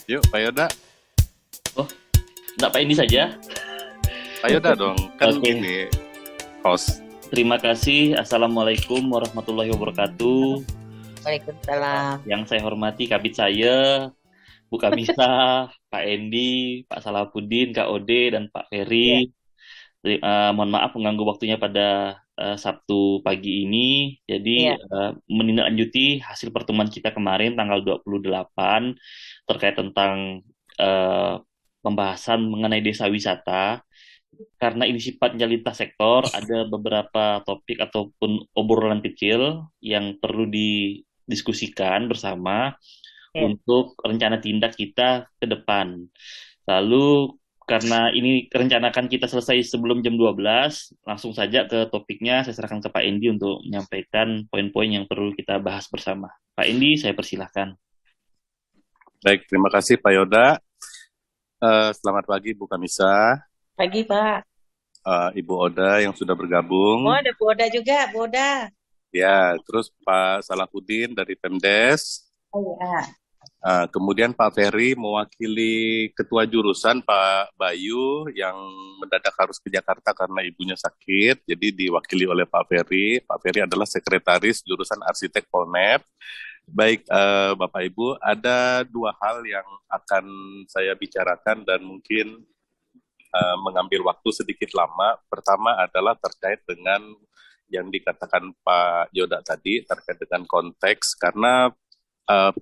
Yuk, Pak Yoda. Oh, enggak Pak ini saja. Pak Yoda dong, kan Oke, ini host. terima kasih. Assalamualaikum warahmatullahi wabarakatuh. Waalaikumsalam. Yang saya hormati kabit saya, Bu Kamisa, Pak Endi, Pak Salahuddin, Kak Ode, dan Pak Ya, Ferry. Mohon maaf mengganggu waktunya pada Sabtu pagi ini. Jadi, ya, menindaklanjuti hasil pertemuan kita kemarin tanggal 28 terkait tentang eh, pembahasan mengenai desa wisata. Karena ini sifatnya lintas sektor, ada beberapa topik ataupun obrolan kecil yang perlu didiskusikan bersama ya. untuk rencana tindak kita ke depan. Lalu karena ini rencanakan kita selesai sebelum jam 12, langsung saja ke topiknya saya serahkan ke Pak Endi untuk menyampaikan poin-poin yang perlu kita bahas bersama. Pak Endi, saya persilahkan. Baik, terima kasih Pak Yoda. Selamat pagi Bu Kamisa, Pagi, Pak. Ibu Oda yang sudah Oh, bergabung. ada Bu Oda juga, Bu Oda. Ya, terus Pak Salahuddin dari Pemdes. Oh, ya. Kemudian Pak Ferry mewakili ketua jurusan Pak Bayu yang mendadak harus ke Jakarta karena ibunya sakit. Jadi diwakili oleh Pak Ferry. Pak Ferry adalah sekretaris jurusan arsitek Polnet. Baik, Bapak Ibu, ada dua hal yang akan saya bicarakan dan mungkin mengambil waktu sedikit lama. Pertama adalah terkait dengan yang dikatakan Pak Yoda tadi, terkait dengan konteks, karena uh,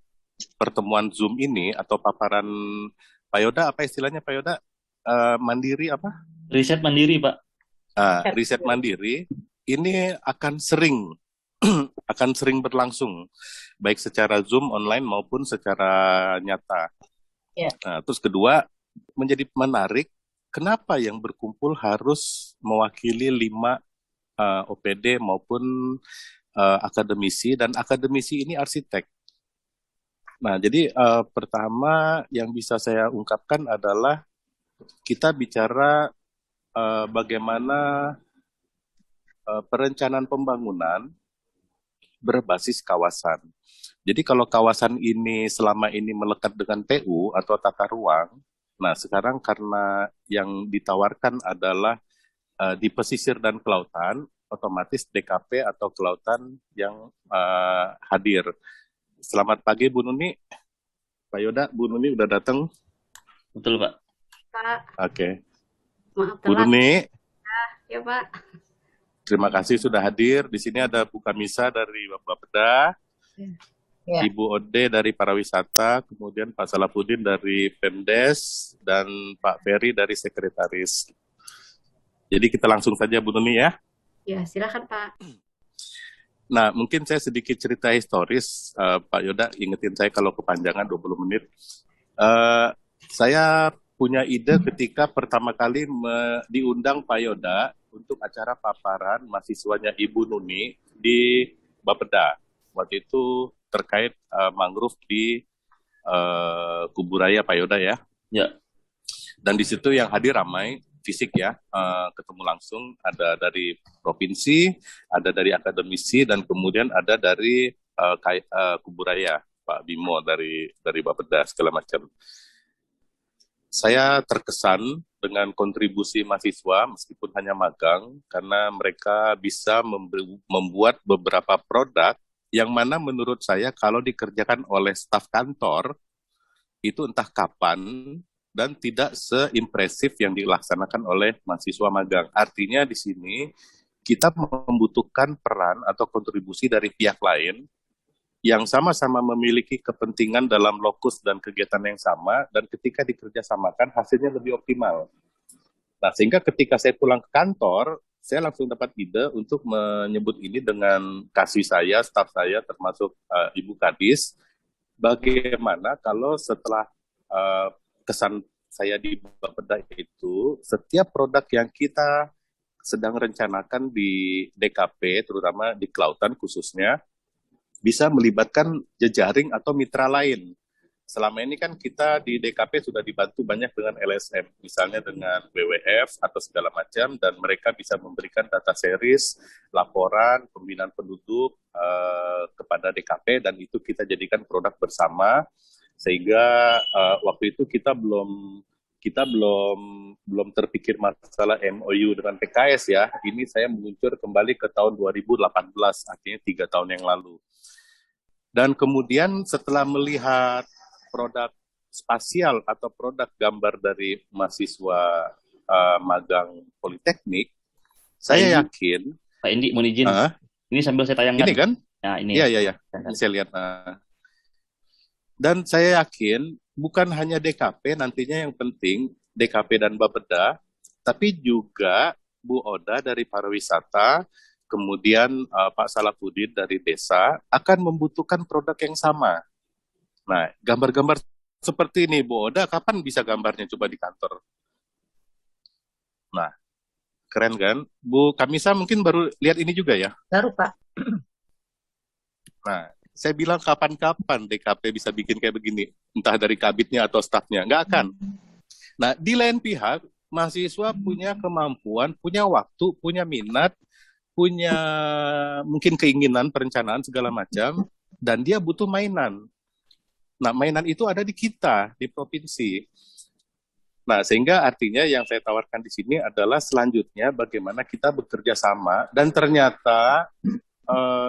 pertemuan Zoom ini atau paparan Pak Yoda, apa istilahnya Pak Yoda? Mandiri apa? Riset mandiri, Pak. Riset mandiri ini akan sering akan sering berlangsung baik secara Zoom online maupun secara nyata. Ya. Terus kedua, menjadi menarik kenapa yang berkumpul harus mewakili 5 OPD maupun akademisi, dan akademisi ini arsitek. Nah, jadi pertama yang bisa saya ungkapkan adalah kita bicara bagaimana perencanaan pembangunan berbasis kawasan. Jadi kalau kawasan ini selama ini melekat dengan TU atau tata ruang, nah sekarang karena yang ditawarkan adalah di pesisir dan kelautan, otomatis DKP atau kelautan yang hadir. Selamat pagi Bu Nuni, Pak Yoda, Bu Nuni udah datang. Betul, Pak. Pak, Oke. maaf Bu telat. Nuni, Ya, Pak. terima kasih sudah hadir. Di sini ada Bu Kamisa dari Bapeda, Ya. Ibu Ode dari Pariwisata, kemudian Pak Salahuddin dari Pemdes, dan Pak Ferry dari Sekretaris. Jadi kita langsung saja Bu Nuni ya. Ya, silakan Pak. Nah, mungkin saya sedikit cerita historis, Pak Yoda, ingetin saya kalau kepanjangan 20 menit. Saya punya ide ketika pertama kali diundang Pak Yoda untuk acara paparan mahasiswanya Ibu Nuni di Bapeda. Waktu itu terkait mangrove di Kuburaya, Pak Yoda ya. Ya. Dan di situ yang hadir ramai, fisik ya, ketemu langsung, ada dari provinsi, ada dari akademisi, dan kemudian ada dari Kuburaya, Pak Bimo dari Bapeda segala macam. Saya terkesan dengan kontribusi mahasiswa meskipun hanya magang, karena mereka bisa membuat beberapa produk yang mana menurut saya kalau dikerjakan oleh staf kantor itu entah kapan dan tidak seimpresif yang dilaksanakan oleh mahasiswa magang. Artinya di sini kita membutuhkan peran atau kontribusi dari pihak lain yang sama-sama memiliki kepentingan dalam lokus dan kegiatan yang sama, dan ketika dikerjasamakan hasilnya lebih optimal. Nah, sehingga ketika saya pulang ke kantor, saya langsung dapat ide untuk menyebut ini dengan kasih saya, staf saya, termasuk Ibu Kadis, bagaimana kalau setelah kesan saya di Bapeda itu, setiap produk yang kita sedang rencanakan di DKP, terutama di kelautan khususnya, bisa melibatkan jejaring atau mitra lain. Selama ini kan kita di DKP sudah dibantu banyak dengan LSM, misalnya dengan WWF atau segala macam, dan mereka bisa memberikan data series, laporan, pembinaan penduduk kepada DKP, dan itu kita jadikan produk bersama. Sehingga waktu itu kita belum terpikir masalah MOU dengan PKS ya. Ini saya meluncur kembali ke tahun 2018, artinya 3 tahun yang lalu. Dan kemudian setelah melihat produk spasial atau produk gambar dari mahasiswa magang Politeknik, saya yakin, Pak Indi, mohon izin. ah, Ini sambil saya tayangkan. ini kan? Nah, ini Iya, ya. iya, iya. Ini saya lihat. Dan saya yakin bukan hanya DKP nantinya yang penting, DKP dan Bapeda, tapi juga Bu Oda dari pariwisata, kemudian Pak Salafuddin dari desa akan membutuhkan produk yang sama. Nah, gambar-gambar seperti ini, Bu Oda, kapan bisa gambarnya coba di kantor? Nah, keren kan? Bu Kamisa mungkin baru lihat ini juga ya? Baru Pak. Nah, saya bilang kapan-kapan DKP bisa bikin kayak begini, entah dari kabitnya atau stafnya, nggak akan. Nah, di lain pihak, mahasiswa punya kemampuan, punya waktu, punya minat, punya mungkin keinginan, perencanaan, segala macam, dan dia butuh mainan. Nah, mainan itu ada di kita, di provinsi. Nah, sehingga artinya yang saya tawarkan di sini adalah selanjutnya bagaimana kita bekerja sama, dan ternyata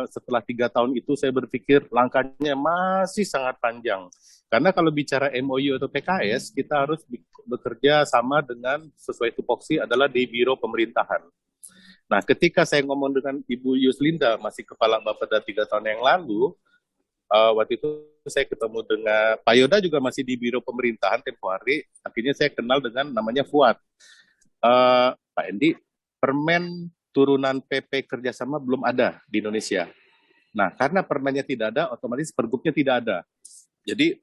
setelah 3 tahun itu saya berpikir langkahnya masih sangat panjang. Karena kalau bicara MOU atau PKS, kita harus bekerja sama dengan sesuai tupoksi adalah di Biro Pemerintahan. Nah, ketika saya ngomong dengan Ibu Yuslinda, masih Kepala Bapeda 3 tahun yang lalu, waktu itu saya ketemu dengan Pak Yoda juga masih di Biro Pemerintahan tempo hari, akhirnya saya kenal dengan namanya Fuad. Pak Endi, permen turunan PP kerjasama belum ada di Indonesia. Nah, karena permennya tidak ada, otomatis pergubnya tidak ada. Jadi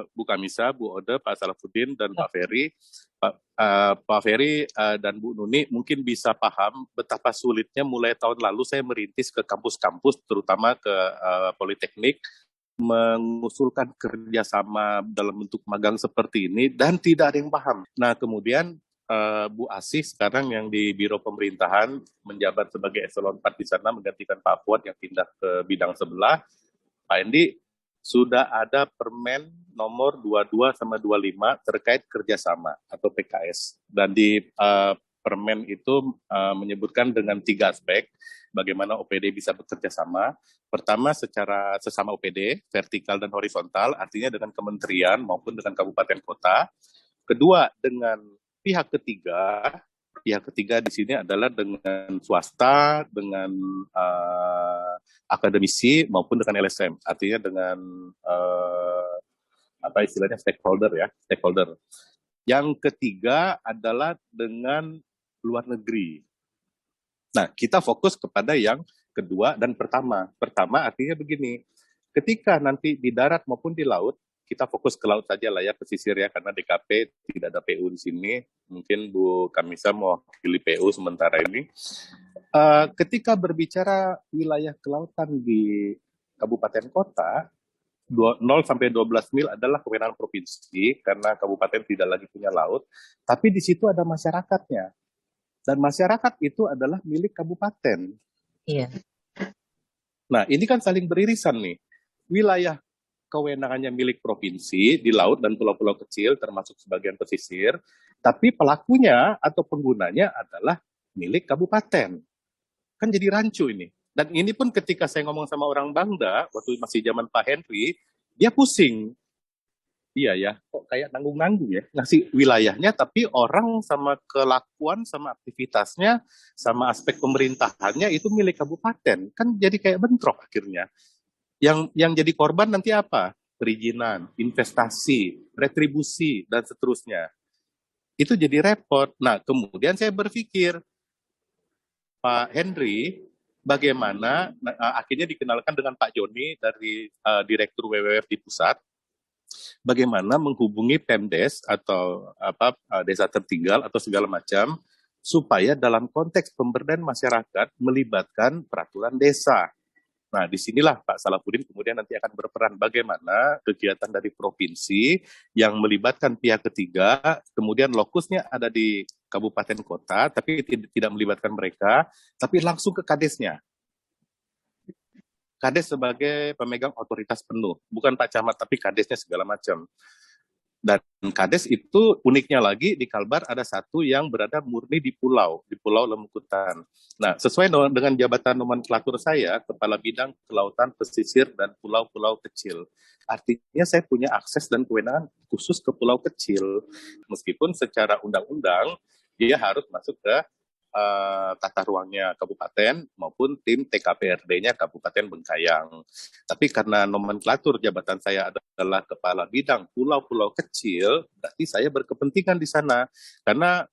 Bu Kamisa, Bu Ode, Pak Salafuddin, dan Pak Ferry, Pak Ferry dan Bu Nuni mungkin bisa paham betapa sulitnya mulai tahun lalu saya merintis ke kampus-kampus, terutama ke Politeknik, mengusulkan kerjasama dalam bentuk magang seperti ini, dan tidak ada yang paham. Nah, kemudian Bu Asih sekarang yang di Biro Pemerintahan menjabat sebagai eselon 4 di sana menggantikan Pak Fuad yang pindah ke bidang sebelah. Pak Endi, sudah ada permen nomor 22 sama 25 terkait kerjasama atau PKS. Dan di permen itu menyebutkan dengan 3 aspek bagaimana OPD bisa bekerja sama. Pertama, secara sesama OPD, vertikal dan horizontal, artinya dengan kementerian maupun dengan kabupaten kota. Kedua, dengan pihak ketiga di sini adalah dengan swasta, dengan akademisi maupun dengan LSM, artinya dengan apa istilahnya stakeholder ya, stakeholder. Yang ketiga adalah dengan luar negeri. Nah, kita fokus kepada yang kedua dan pertama. Pertama artinya begini, ketika nanti di darat maupun di laut, kita fokus ke laut saja lah ya, pesisir ya, karena DKP tidak ada PU di sini. Mungkin Bu Kamisa mewakili PU sementara ini. Ketika berbicara wilayah kelautan di kabupaten kota, 0 sampai 12 mil adalah kewenangan provinsi, karena kabupaten tidak lagi punya laut, tapi di situ ada masyarakatnya. Dan masyarakat itu adalah milik kabupaten. Iya. Nah, ini kan saling beririsan nih. Wilayah kewenangannya milik provinsi di laut dan pulau-pulau kecil termasuk sebagian pesisir, tapi pelakunya atau penggunanya adalah milik kabupaten. Kan jadi rancu ini. Dan ini pun ketika saya ngomong sama orang Bangda, waktu masih zaman Pak Henry, dia pusing. Iya ya, kok kayak nanggung-nanggung ya, ngasih wilayahnya, tapi orang sama kelakuan, sama aktivitasnya, sama aspek pemerintahannya itu milik kabupaten. Kan jadi kayak bentrok akhirnya. Yang jadi korban nanti apa? Perizinan, investasi, retribusi, dan seterusnya. Itu jadi repot. Nah, kemudian saya berpikir, Pak Henry, bagaimana akhirnya dikenalkan dengan Pak Joni dari Direktur WWF di pusat, bagaimana menghubungi Pemdes atau desa tertinggal atau segala macam, supaya dalam konteks pemberdayaan masyarakat melibatkan peraturan desa. Nah, disinilah Pak Salafuddin kemudian nanti akan berperan bagaimana kegiatan dari provinsi yang melibatkan pihak ketiga, kemudian lokusnya ada di kabupaten kota, tapi tidak melibatkan mereka, tapi langsung ke kadesnya. Kades sebagai pemegang otoritas penuh, bukan Pak Camat tapi kadesnya segala macam. Dan Kades itu uniknya lagi di Kalbar ada satu yang berada murni di Pulau Lemukutan. Nah, sesuai dengan jabatan nomenklatur saya, Kepala Bidang Kelautan, Pesisir, dan Pulau-Pulau Kecil. Artinya saya punya akses dan kewenangan khusus ke pulau kecil. Meskipun secara undang-undang dia harus masuk ke tata ruangnya kabupaten maupun tim TKPRD-nya Kabupaten Bengkayang. Tapi karena nomenklatur jabatan saya adalah kepala bidang pulau-pulau kecil, berarti saya berkepentingan di sana. Karena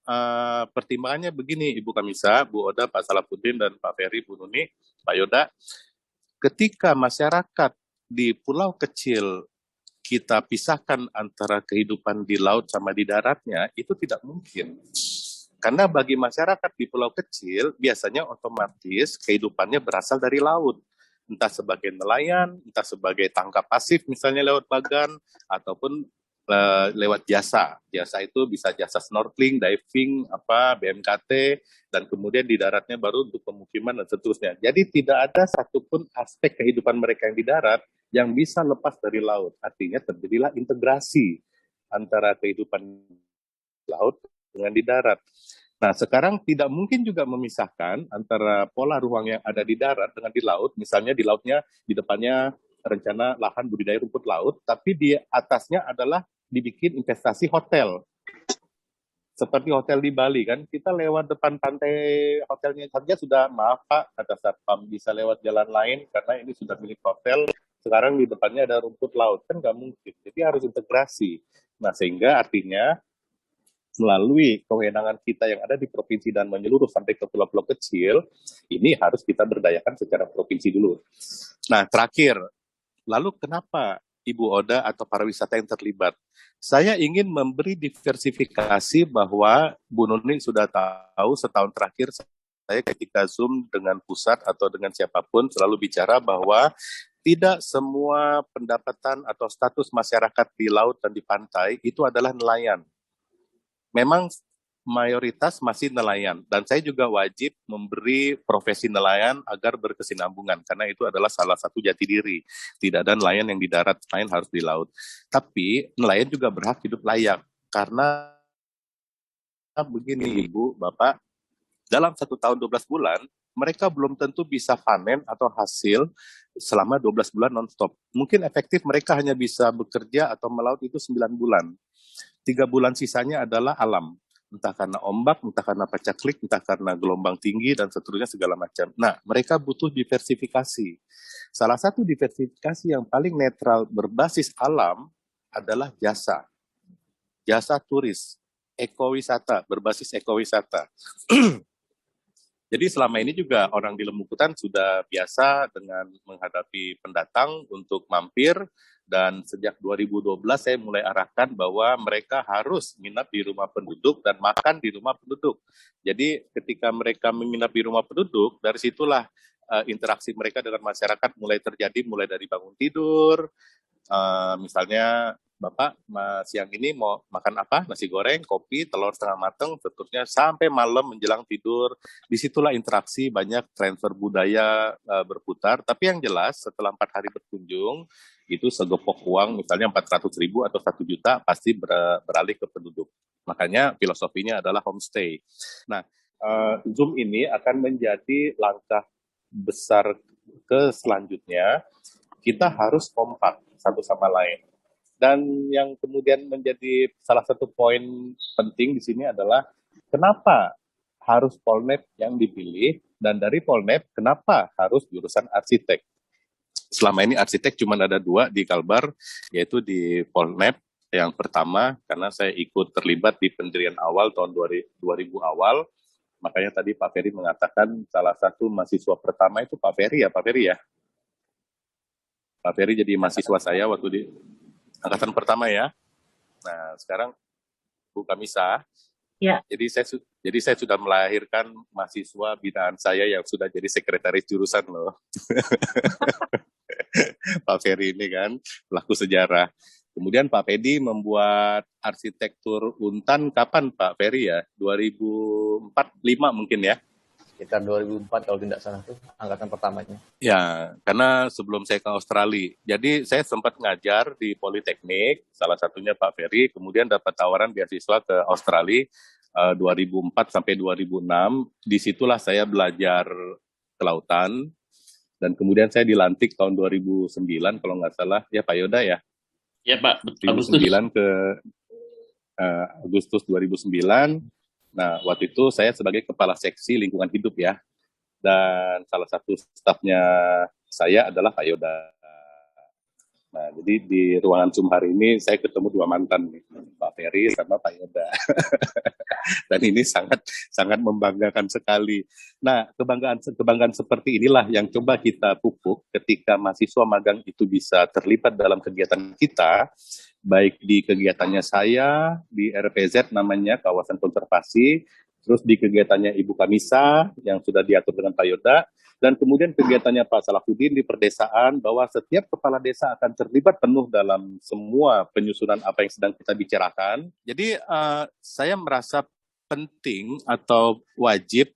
pertimbangannya begini, Ibu Kamisa, Bu Oda, Pak Salahuddin, dan Pak Ferry, Bu Nuni, Pak Yoda, ketika masyarakat di pulau kecil kita pisahkan antara kehidupan di laut sama di daratnya, itu tidak mungkin. Karena bagi masyarakat di pulau kecil, biasanya otomatis kehidupannya berasal dari laut. Entah sebagai nelayan, entah sebagai tangkap pasif misalnya lewat bagan, ataupun lewat jasa. Jasa itu bisa jasa snorkeling, diving, BMKT, dan kemudian di daratnya baru untuk pemukiman dan seterusnya. Jadi tidak ada satupun aspek kehidupan mereka yang di darat yang bisa lepas dari laut. Artinya terjadilah integrasi antara kehidupan laut dengan di darat. Nah, sekarang tidak mungkin juga memisahkan antara pola ruang yang ada di darat dengan di laut. Misalnya di lautnya, di depannya rencana lahan budidaya rumput laut, tapi di atasnya adalah dibikin investasi hotel. Seperti hotel di Bali kan, kita lewat depan pantai hotelnya saja sudah, maaf Pak, kata Satpam, bisa lewat jalan lain karena ini sudah milik hotel, sekarang di depannya ada rumput laut, kan nggak mungkin. Jadi harus integrasi. Nah, sehingga artinya melalui kewenangan kita yang ada di provinsi dan menyeluruh sampai ke pulau-pulau kecil, ini harus kita berdayakan secara provinsi dulu. Nah, terakhir, lalu kenapa Ibu Oda atau para wisata yang terlibat? Saya ingin memberi diversifikasi bahwa Bu Nuni sudah tahu setahun terakhir saya ketika Zoom dengan pusat atau dengan siapapun selalu bicara bahwa tidak semua pendapatan atau status masyarakat di laut dan di pantai itu adalah nelayan. Memang mayoritas masih nelayan dan saya juga wajib memberi profesi nelayan agar berkesinambungan karena itu adalah salah satu jati diri. Tidak ada nelayan yang di darat, nelayan harus di laut. Tapi nelayan juga berhak hidup layak karena begini Ibu, Bapak, dalam 1 tahun 12 bulan mereka belum tentu bisa panen atau hasil selama 12 bulan non-stop. Mungkin efektif mereka hanya bisa bekerja atau melaut itu 9 bulan. 3 bulan sisanya adalah alam. Entah karena ombak, entah karena pacaklik, entah karena gelombang tinggi, dan seterusnya segala macam. Nah, mereka butuh diversifikasi. Salah satu diversifikasi yang paling netral berbasis alam adalah jasa. Jasa turis, ekowisata, berbasis ekowisata. Jadi selama ini juga orang di Lemukutan sudah biasa dengan menghadapi pendatang untuk mampir, dan sejak 2012 saya mulai arahkan bahwa mereka harus menginap di rumah penduduk dan makan di rumah penduduk. Jadi ketika mereka menginap di rumah penduduk, dari situlah interaksi mereka dengan masyarakat mulai terjadi, mulai dari bangun tidur, misalnya Bapak siang ini mau makan apa? Nasi goreng, kopi, telur setengah mateng, seterusnya sampai malam menjelang tidur. Disitulah interaksi, banyak transfer budaya berputar. Tapi yang jelas setelah 4 hari berkunjung, itu segepok uang misalnya 400.000 atau 1 juta pasti beralih ke penduduk. Makanya filosofinya adalah homestay. Nah, Zoom ini akan menjadi langkah besar ke selanjutnya. Kita harus kompak satu sama lain. Dan yang kemudian menjadi salah satu poin penting di sini adalah kenapa harus Polnet yang dipilih, dan dari Polnet kenapa harus jurusan arsitek. Selama ini arsitek cuma ada 2 di Kalbar, yaitu di Polnet. Yang pertama, karena saya ikut terlibat di pendirian awal tahun 2000 awal, makanya tadi Pak Ferry mengatakan salah satu mahasiswa pertama itu Pak Ferry ya, Pak Ferry ya. Pak Ferry jadi mahasiswa saya waktu di angkatan pertama ya. Nah, sekarang Bu Kamisa. Ya. Jadi saya sudah melahirkan mahasiswa binaan saya yang sudah jadi sekretaris jurusan loh. Pak Ferry ini kan pelaku sejarah. Kemudian Pak Pedi membuat arsitektur Untan kapan Pak Ferry ya? 2004-2005 mungkin ya. sekitar 2004 kalau tidak salah tuh angkatan pertamanya. Ya, karena sebelum saya ke Australia, jadi saya sempat ngajar di Politeknik, salah satunya Pak Ferry, kemudian dapat tawaran beasiswa ke Australia 2004 sampai 2006. Disitulah saya belajar kelautan, dan kemudian saya dilantik tahun 2009 kalau nggak salah, ya Pak Yoda ya, Ya Pak, Agustus. 2009 ke Agustus 2009. Nah, waktu itu saya sebagai kepala seksi lingkungan hidup ya, dan salah satu stafnya saya adalah Pak Yoda. Nah, jadi di ruangan Zoom hari ini saya ketemu dua mantan nih, Pak Ferry sama Pak Yoda. Dan ini sangat sangat membanggakan sekali. Nah, kebanggaan seperti inilah yang coba kita pupuk ketika mahasiswa magang itu bisa terlibat dalam kegiatan kita, baik di kegiatannya saya di RPZ namanya kawasan konservasi, terus di kegiatannya Ibu Kamisa yang sudah diatur dengan Pak Yoda, dan kemudian kegiatannya Pak Salahuddin di perdesaan, bahwa setiap kepala desa akan terlibat penuh dalam semua penyusunan apa yang sedang kita bicarakan. Jadi saya merasa penting atau wajib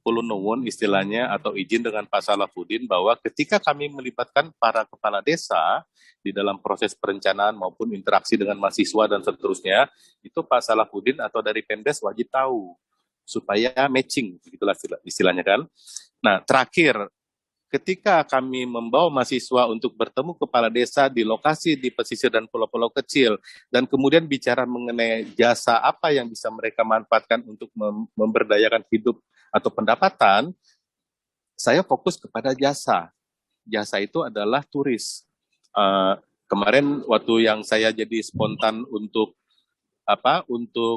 kulunungun istilahnya atau izin dengan Pak Salahuddin bahwa ketika kami melibatkan para kepala desa di dalam proses perencanaan maupun interaksi dengan mahasiswa dan seterusnya, itu Pak Salahuddin atau dari Pemdes wajib tahu supaya matching, begitulah istilahnya kan. Nah, terakhir, ketika kami membawa mahasiswa untuk bertemu kepala desa di lokasi di pesisir dan pulau-pulau kecil, dan kemudian bicara mengenai jasa apa yang bisa mereka manfaatkan untuk memberdayakan hidup atau pendapatan, saya fokus kepada jasa. Jasa itu adalah turis. Kemarin waktu yang saya jadi spontan untuk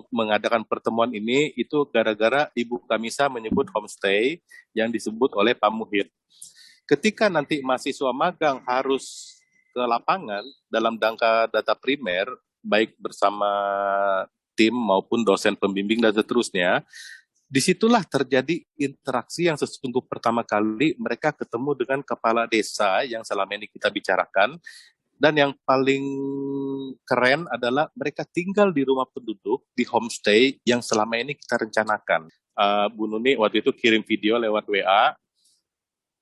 mengadakan pertemuan ini, itu gara-gara Ibu Kamisa menyebut homestay yang disebut oleh Pak Muhid. Ketika nanti mahasiswa magang harus ke lapangan dalam rangka data primer, baik bersama tim maupun dosen pembimbing dan seterusnya, disitulah terjadi interaksi yang sesungguh pertama kali mereka ketemu dengan kepala desa yang selama ini kita bicarakan. Dan yang paling keren adalah mereka tinggal di rumah penduduk, di homestay yang selama ini kita rencanakan. Bu Nuni waktu itu kirim video lewat WA,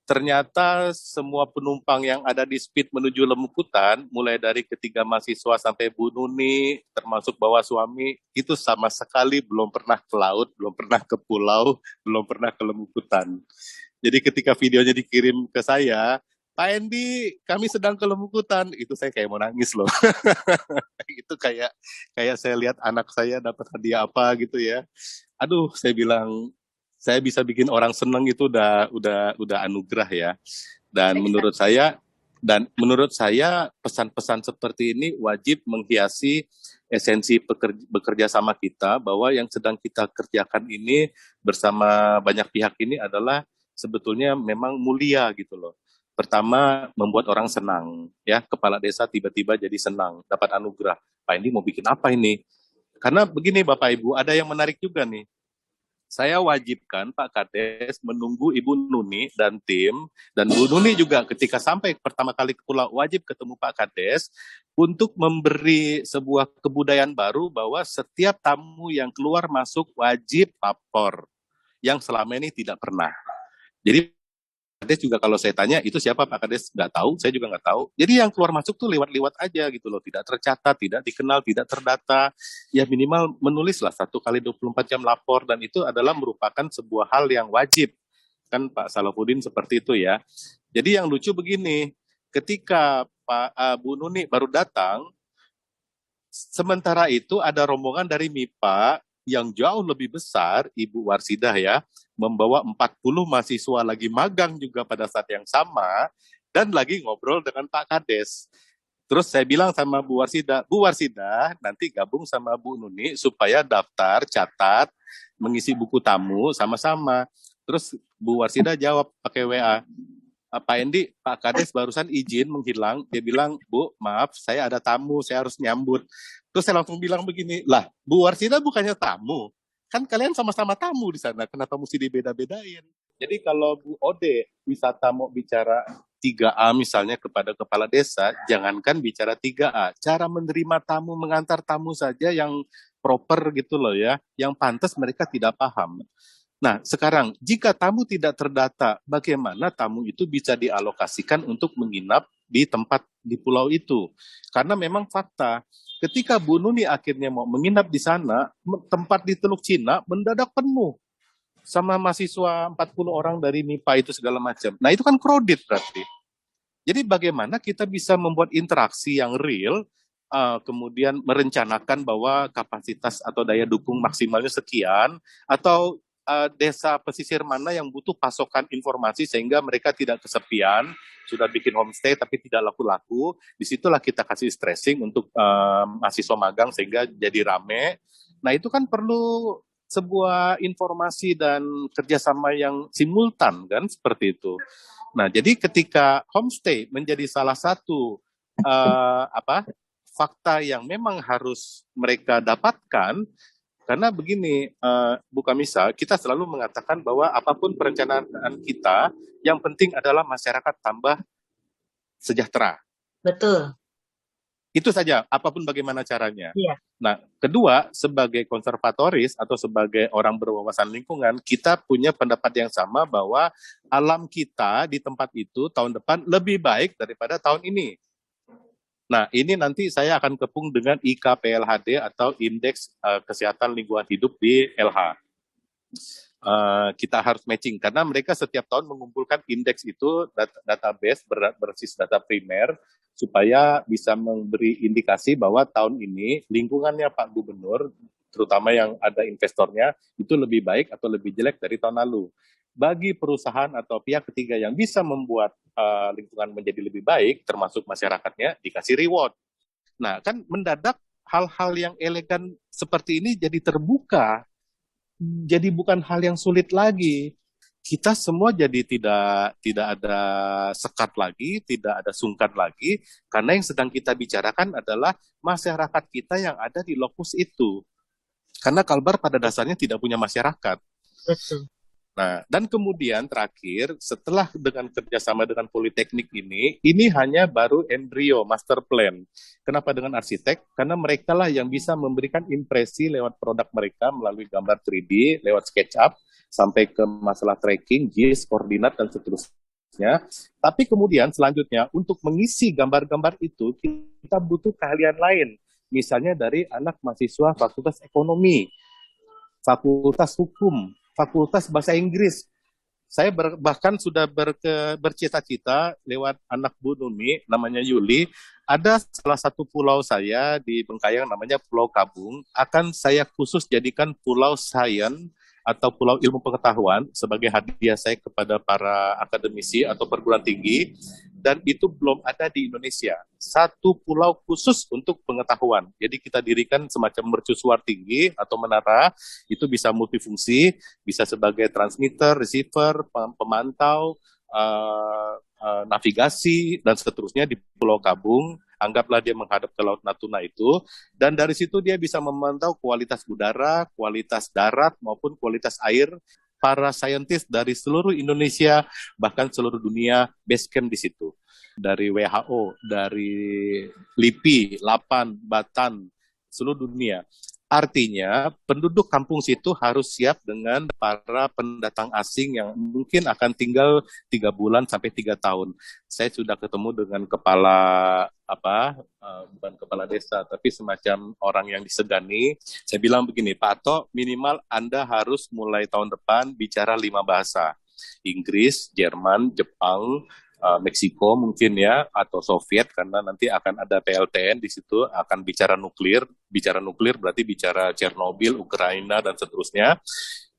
ternyata semua penumpang yang ada di speed menuju Lemukutan, mulai dari ketiga mahasiswa sampai Bu Nuni, termasuk bawa suami, itu sama sekali belum pernah ke laut, belum pernah ke pulau, belum pernah ke Lemukutan. Jadi ketika videonya dikirim ke saya, Pak Endi, kami sedang ke Lemukutan. Itu saya kayak mau nangis loh. Itu kayak saya lihat anak saya dapat hadiah apa gitu ya. Aduh, saya bilang saya bisa bikin orang senang itu udah anugerah ya. Dan menurut saya pesan-pesan seperti ini wajib menghiasi esensi bekerja sama kita, bahwa yang sedang kita kerjakan ini bersama banyak pihak ini adalah sebetulnya memang mulia gitu loh. Pertama, membuat orang senang, ya, kepala desa tiba-tiba jadi senang, dapat anugerah. Pak ini mau bikin apa ini? Karena begini Bapak Ibu, ada yang menarik juga nih. Saya wajibkan Pak Kades menunggu Ibu Nuni dan tim, dan Bu Nuni juga ketika sampai pertama kali ke pulau wajib ketemu Pak Kades untuk memberi sebuah kebudayaan baru bahwa setiap tamu yang keluar masuk wajib lapor, yang selama ini tidak pernah. Jadi Kades juga kalau saya tanya, itu siapa Pak Kades? Nggak tahu, saya juga nggak tahu. Jadi yang keluar masuk tuh lewat-lewat aja gitu loh. Tidak tercatat, tidak dikenal, tidak terdata. Ya minimal menulislah 1 kali 24 jam lapor, dan itu adalah merupakan sebuah hal yang wajib. Kan Pak Salahuddin seperti itu ya. Jadi yang lucu begini, ketika Bu Nuni baru datang, sementara itu ada rombongan dari MIPA yang jauh lebih besar, Ibu Warsidah ya, membawa 40 mahasiswa lagi magang juga pada saat yang sama, dan lagi ngobrol dengan Pak Kades. Terus saya bilang sama Bu Warsidah, nanti gabung sama Bu Nuni supaya daftar, catat, mengisi buku tamu sama-sama. Terus Bu Warsidah jawab pakai WA, Pak Endi, Pak Kades barusan izin menghilang, dia bilang, Bu, maaf, saya ada tamu, saya harus nyambut. Terus saya langsung bilang begini, lah, Bu Warsidah bukannya tamu, kan kalian sama-sama tamu di sana, kenapa mesti dibeda-bedain? Jadi kalau Bu Ode wisata mau bicara 3A misalnya kepada kepala desa, jangankan bicara 3A, cara menerima tamu, mengantar tamu saja yang proper gitu loh ya, yang pantas mereka tidak paham. Nah, sekarang jika tamu tidak terdata, bagaimana tamu itu bisa dialokasikan untuk menginap di tempat di pulau itu? Karena memang fakta, ketika Bu Nuni akhirnya mau menginap di sana, tempat di Teluk Cina mendadak penuh sama mahasiswa 40 orang dari MIPA itu segala macam. Nah, itu kan crowded berarti. Jadi bagaimana kita bisa membuat interaksi yang real, kemudian merencanakan bahwa kapasitas atau daya dukung maksimalnya sekian, atau desa pesisir mana yang butuh pasokan informasi sehingga mereka tidak kesepian, sudah bikin homestay tapi tidak laku-laku, disitulah kita kasih stressing untuk mahasiswa magang sehingga jadi rame. Nah itu kan perlu sebuah informasi dan kerjasama yang simultan kan seperti itu. Nah, jadi ketika homestay menjadi salah satu fakta yang memang harus mereka dapatkan, karena begini, Bu Kamisa, kita selalu mengatakan bahwa apapun perencanaan kita, yang penting adalah masyarakat tambah sejahtera. Betul. Itu saja, apapun bagaimana caranya. Iya. Nah, kedua, sebagai konservatoris atau sebagai orang berwawasan lingkungan, kita punya pendapat yang sama bahwa alam kita di tempat itu tahun depan lebih baik daripada tahun ini. Nah, ini nanti saya akan kepung dengan IKPLHD atau Indeks Kesehatan Lingkungan Hidup di LH. Kita harus matching karena mereka setiap tahun mengumpulkan indeks itu database berbasis data primer supaya bisa memberi indikasi bahwa tahun ini lingkungannya Pak Gubernur, terutama yang ada investornya, itu lebih baik atau lebih jelek dari tahun lalu. Bagi perusahaan atau pihak ketiga yang bisa membuat lingkungan menjadi lebih baik, termasuk masyarakatnya, dikasih reward. Nah, kan mendadak hal-hal yang elegan seperti ini jadi terbuka. Jadi bukan hal yang sulit lagi. Kita semua jadi tidak ada sekat lagi, tidak ada sungkan lagi, karena yang sedang kita bicarakan adalah masyarakat kita yang ada di lokus itu. Karena Kalbar pada dasarnya tidak punya masyarakat. Betul. Nah, dan kemudian terakhir, setelah dengan kerjasama dengan Politeknik ini hanya baru embrio master plan. Kenapa dengan arsitek? Karena mereka lah yang bisa memberikan impresi lewat produk mereka melalui gambar 3D, lewat SketchUp, sampai ke masalah tracking, GIS, koordinat, dan seterusnya. Tapi kemudian selanjutnya, untuk mengisi gambar-gambar itu, kita butuh keahlian lain. Misalnya dari anak mahasiswa Fakultas Ekonomi, Fakultas Hukum, Fakultas Bahasa Inggris. Saya bahkan sudah bercita-cita lewat anak Bu Nuni, namanya Yuli, ada salah satu pulau saya di Bengkayang namanya Pulau Kabung, akan saya khusus jadikan pulau sains atau pulau ilmu pengetahuan sebagai hadiah saya kepada para akademisi atau perguruan tinggi, dan itu belum ada di Indonesia. Satu pulau khusus untuk pengetahuan. Jadi kita dirikan semacam mercusuar tinggi atau menara, itu bisa multifungsi, bisa sebagai transmitter, receiver, pemantau, navigasi, dan seterusnya di Pulau Kabung. Anggaplah dia menghadap ke Laut Natuna itu, dan dari situ dia bisa memantau kualitas udara, kualitas darat, maupun kualitas air. Para saintis dari seluruh Indonesia, bahkan seluruh dunia, base camp di situ. Dari WHO, dari LIPI, LAPAN, BATAN, seluruh dunia. Artinya, penduduk kampung situ harus siap dengan para pendatang asing yang mungkin akan tinggal 3 bulan sampai 3 tahun. Saya sudah ketemu dengan bukan kepala desa, tapi semacam orang yang disegani. Saya bilang begini, Pak Ato, minimal Anda harus mulai tahun depan bicara 5 bahasa. Inggris, Jerman, Jepang, Meksiko mungkin ya, atau Soviet, karena nanti akan ada PLTN di situ, akan bicara nuklir berarti bicara Chernobyl, Ukraina, dan seterusnya.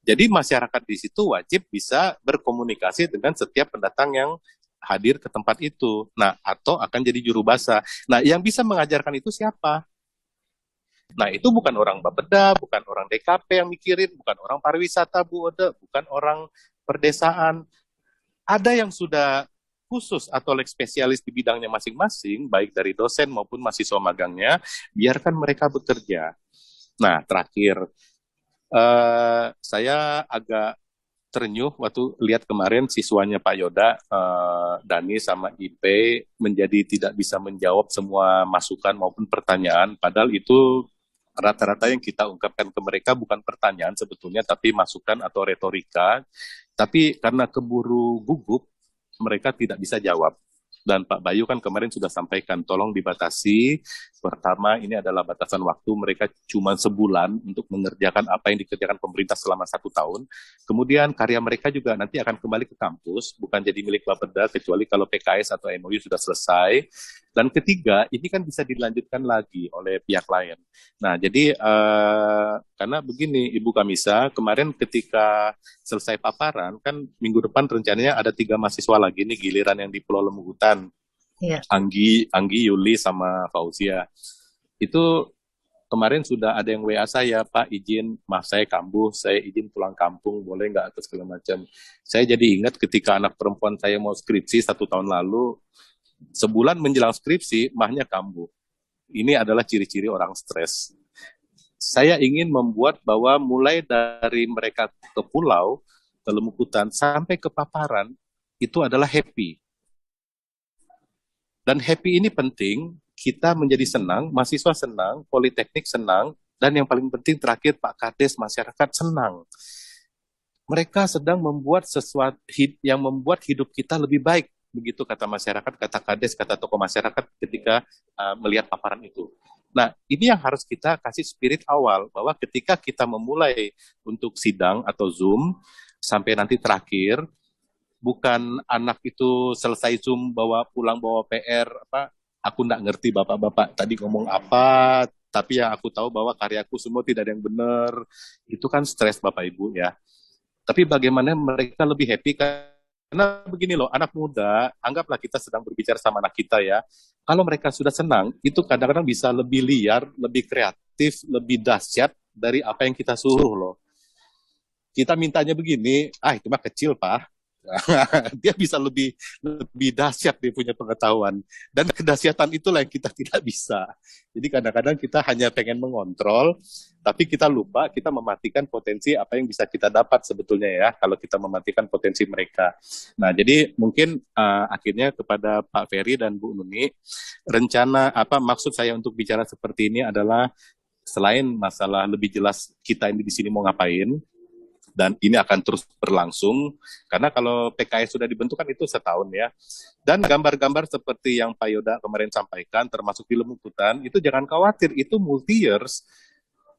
Jadi masyarakat di situ wajib bisa berkomunikasi dengan setiap pendatang yang hadir ke tempat itu. Nah, atau akan jadi juru bahasa. Nah, yang bisa mengajarkan itu siapa? Nah, itu bukan orang Bapeda, bukan orang DKP yang mikirin, bukan orang pariwisata, Bu Ode, bukan orang perdesaan. Ada yang sudah khusus atau spesialis di bidangnya masing-masing, baik dari dosen maupun mahasiswa magangnya, biarkan mereka bekerja. Nah, terakhir, saya agak terenyuh waktu lihat kemarin siswanya Pak Yoda, Dani sama IP, menjadi tidak bisa menjawab semua masukan maupun pertanyaan, padahal itu Rata-rata yang kita ungkapkan ke mereka bukan pertanyaan sebetulnya, tapi masukan atau retorika. Tapi karena keburu gugup, mereka tidak bisa jawab. Dan Pak Bayu kan kemarin sudah sampaikan, tolong dibatasi. Pertama, ini adalah batasan waktu. Mereka cuma sebulan untuk mengerjakan apa yang dikerjakan pemerintah selama 1 tahun. Kemudian karya mereka juga nanti akan kembali ke kampus, bukan jadi milik Bapeda, kecuali kalau PKS atau MOU sudah selesai. Dan ketiga, ini kan bisa dilanjutkan lagi oleh pihak lain. Nah, jadi karena begini, Ibu Kamisa, kemarin ketika selesai paparan, kan minggu depan rencananya ada 3 mahasiswa lagi nih giliran yang di Pulau Lembutan. Iya. Anggi, Yuli, sama Fauzia. Itu kemarin sudah ada yang WA saya, Pak izin, saya kambuh, saya izin pulang kampung, boleh nggak, atau segala macam. Saya jadi ingat ketika anak perempuan saya mau skripsi 1 tahun lalu, sebulan menjelang skripsi, mahnya kambuh. Ini adalah ciri-ciri orang stres. Saya ingin membuat bahwa mulai dari mereka ke pulau, ke Lembutan, sampai ke paparan, itu adalah happy. Dan happy ini penting, kita menjadi senang, mahasiswa senang, politeknik senang, dan yang paling penting terakhir Pak Kades, masyarakat senang. Mereka sedang membuat sesuatu yang membuat hidup kita lebih baik. Begitu kata masyarakat, kata Kades, kata tokoh masyarakat ketika melihat paparan itu. Nah, ini yang harus kita kasih spirit awal, bahwa ketika kita memulai untuk sidang atau Zoom, sampai nanti terakhir, bukan anak itu selesai Zoom, pulang bawa PR, aku nggak ngerti bapak-bapak tadi ngomong apa, tapi yang aku tahu bahwa karyaku semua tidak ada yang benar. Itu kan stres Bapak Ibu ya. Tapi bagaimana mereka lebih happy, karena begini loh, anak muda, anggaplah kita sedang berbicara sama anak kita ya. Kalau mereka sudah senang, itu kadang-kadang bisa lebih liar, lebih kreatif, lebih dahsyat dari apa yang kita suruh loh. Kita mintanya begini, itu mah kecil Pak. Dia bisa lebih dahsyat, dia punya pengetahuan, dan kedahsyatan itulah yang kita tidak bisa. Jadi kadang-kadang kita hanya pengen mengontrol, tapi kita lupa kita mematikan potensi apa yang bisa kita dapat sebetulnya ya, kalau kita mematikan potensi mereka. Nah, jadi mungkin akhirnya kepada Pak Ferry dan Bu Nuni, rencana maksud saya untuk bicara seperti ini adalah selain masalah lebih jelas kita ini di sini mau ngapain, dan ini akan terus berlangsung, karena kalau PKS sudah dibentuk kan itu setahun ya. Dan gambar-gambar seperti yang Pak Yoda kemarin sampaikan, termasuk di Lembutan, itu jangan khawatir, itu multi-years.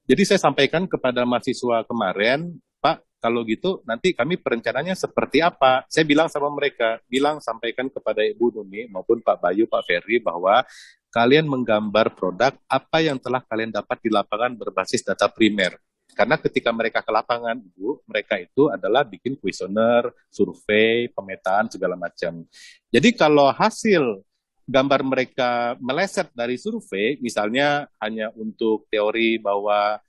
Jadi saya sampaikan kepada mahasiswa kemarin, Pak, kalau gitu nanti kami perencanaannya seperti apa? Saya bilang sama mereka, sampaikan kepada Ibu Nuni maupun Pak Bayu, Pak Ferry, bahwa kalian menggambar produk apa yang telah kalian dapat di lapangan berbasis data primer. Karena ketika mereka ke lapangan, Ibu, mereka itu adalah bikin kuesioner, survei, pemetaan, segala macam. Jadi kalau hasil gambar mereka meleset dari survei, misalnya hanya untuk teori bahwa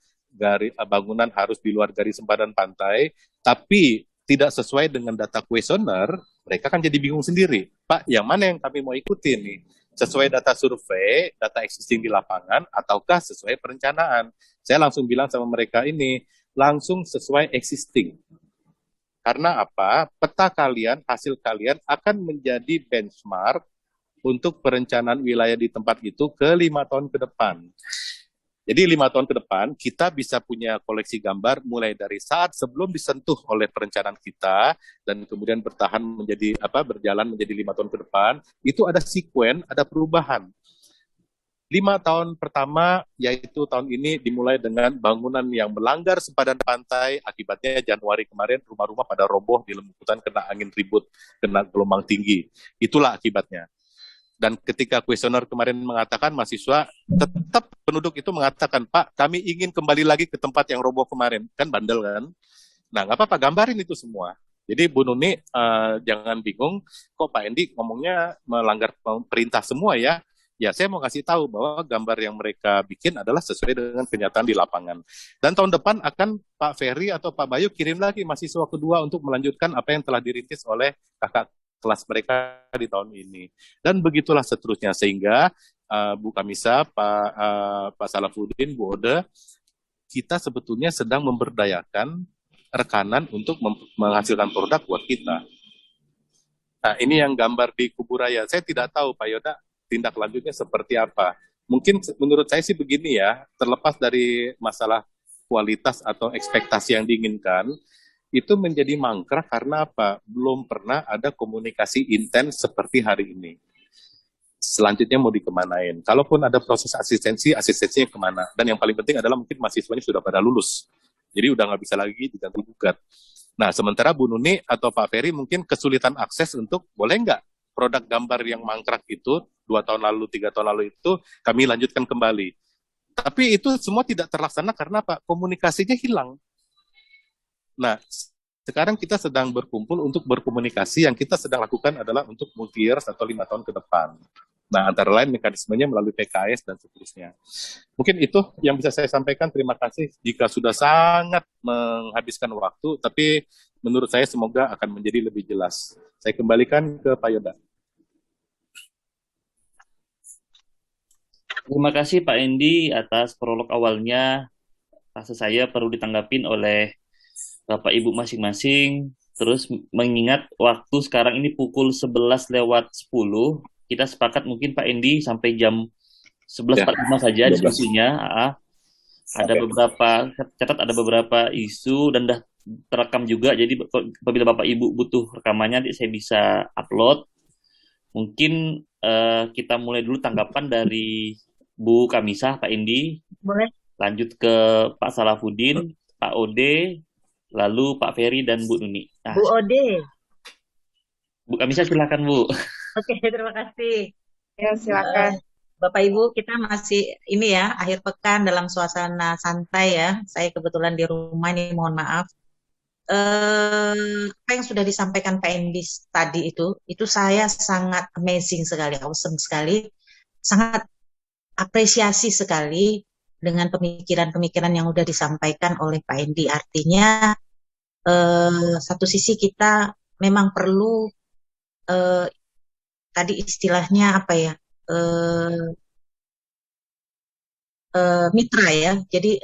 bangunan harus di luar garis sempadan pantai, tapi tidak sesuai dengan data kuesioner, mereka kan jadi bingung sendiri. Pak, yang mana yang kami mau ikutin nih? Sesuai data survei, data existing di lapangan, ataukah sesuai perencanaan? Saya langsung bilang sama mereka ini, langsung sesuai existing. Karena apa? Peta kalian, hasil kalian akan menjadi benchmark untuk perencanaan wilayah di tempat itu ke 5 tahun ke depan. Jadi 5 tahun ke depan, kita bisa punya koleksi gambar mulai dari saat sebelum disentuh oleh perencanaan kita, dan kemudian berjalan menjadi 5 tahun ke depan, itu ada sekuen, ada perubahan. 5 tahun pertama, yaitu tahun ini dimulai dengan bangunan yang melanggar sempadan pantai, akibatnya Januari kemarin rumah-rumah pada roboh di Lembutan, kena angin ribut, kena gelombang tinggi. Itulah akibatnya. Dan ketika kuesioner kemarin mengatakan, mahasiswa tetap penduduk itu mengatakan, Pak, kami ingin kembali lagi ke tempat yang roboh kemarin. Kan bandel kan? Nah, nggak apa-apa, gambarin itu semua. Jadi Bu Nuni, jangan bingung, kok Pak Endi ngomongnya melanggar perintah semua ya. Ya, saya mau kasih tahu bahwa gambar yang mereka bikin adalah sesuai dengan kenyataan di lapangan. Dan tahun depan akan Pak Ferry atau Pak Bayu kirim lagi mahasiswa kedua untuk melanjutkan apa yang telah dirintis oleh kakak kelas mereka di tahun ini. Dan begitulah seterusnya, sehingga Bu Kamisa, Pak Salafuddin, Bu Ode, kita sebetulnya sedang memberdayakan rekanan untuk menghasilkan produk buat kita. Nah, ini yang gambar di Kuburaya. Saya tidak tahu Pak Yoda tindak lanjutnya seperti apa. Mungkin menurut saya sih begini ya, terlepas dari masalah kualitas atau ekspektasi yang diinginkan, itu menjadi mangkrak karena apa? Belum pernah ada komunikasi intens seperti hari ini. Selanjutnya mau dikemanain? Kalaupun ada proses asistensinya kemana? Dan yang paling penting adalah mungkin mahasiswanya sudah pada lulus. Jadi udah nggak bisa lagi diganggu-gugat. Nah, sementara Bu Nuni atau Pak Ferry mungkin kesulitan akses untuk, boleh nggak produk gambar yang mangkrak itu 2 tahun lalu, 3 tahun lalu itu kami lanjutkan kembali. Tapi itu semua tidak terlaksana karena apa? Komunikasinya hilang. Nah, sekarang kita sedang berkumpul untuk berkomunikasi. Yang kita sedang lakukan adalah untuk multi years atau 5 tahun ke depan. Nah, antara lain mekanismenya melalui PKS dan seterusnya. Mungkin itu yang bisa saya sampaikan. Terima kasih jika sudah sangat menghabiskan waktu, tapi menurut saya semoga akan menjadi lebih jelas. Saya kembalikan ke Pak Yoda. Terima kasih Pak Endi atas prolog awalnya. Rasa saya perlu ditanggapin oleh Bapak Ibu masing-masing. Terus mengingat waktu sekarang ini pukul 11:10, kita sepakat mungkin Pak Endi sampai jam 11:45 saja 12. diskusinya. Ada Oke. ada beberapa isu dan dah terekam juga. Jadi apabila Bapak Ibu butuh rekamannya, nanti saya bisa upload. Mungkin kita mulai dulu tanggapan dari Bu Kamisah, Pak Endi. Boleh. Lanjut ke Pak Salafuddin, Pak Ode, lalu Pak Ferry dan Bu Nuni. Nah, Bu Ode. Bu Kamisah silakan Bu. Oke, terima kasih. Ya, silakan. Bapak Ibu, kita masih ini ya, akhir pekan dalam suasana santai ya. Saya kebetulan di rumah ini, mohon maaf. Apa yang sudah disampaikan Pak Endi tadi itu saya sangat amazing sekali, awesome sekali, sangat apresiasi sekali dengan pemikiran-pemikiran yang sudah disampaikan oleh Pak Endi. Artinya satu sisi kita memang perlu tadi istilahnya apa ya, mitra ya. Jadi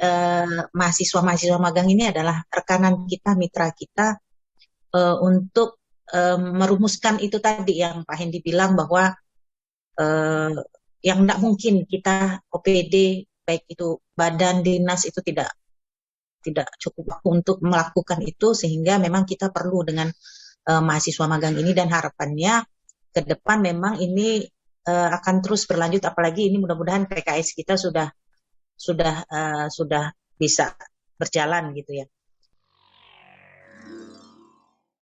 mahasiswa-mahasiswa magang ini adalah rekanan kita, mitra kita untuk merumuskan itu tadi yang Pak Hendi bilang bahwa yang tidak mungkin kita OPD baik itu badan dinas itu tidak cukup waktu untuk melakukan itu, sehingga memang kita perlu dengan mahasiswa magang ini, dan harapannya ke depan memang ini akan terus berlanjut, apalagi ini mudah-mudahan PKS kita sudah bisa berjalan gitu ya.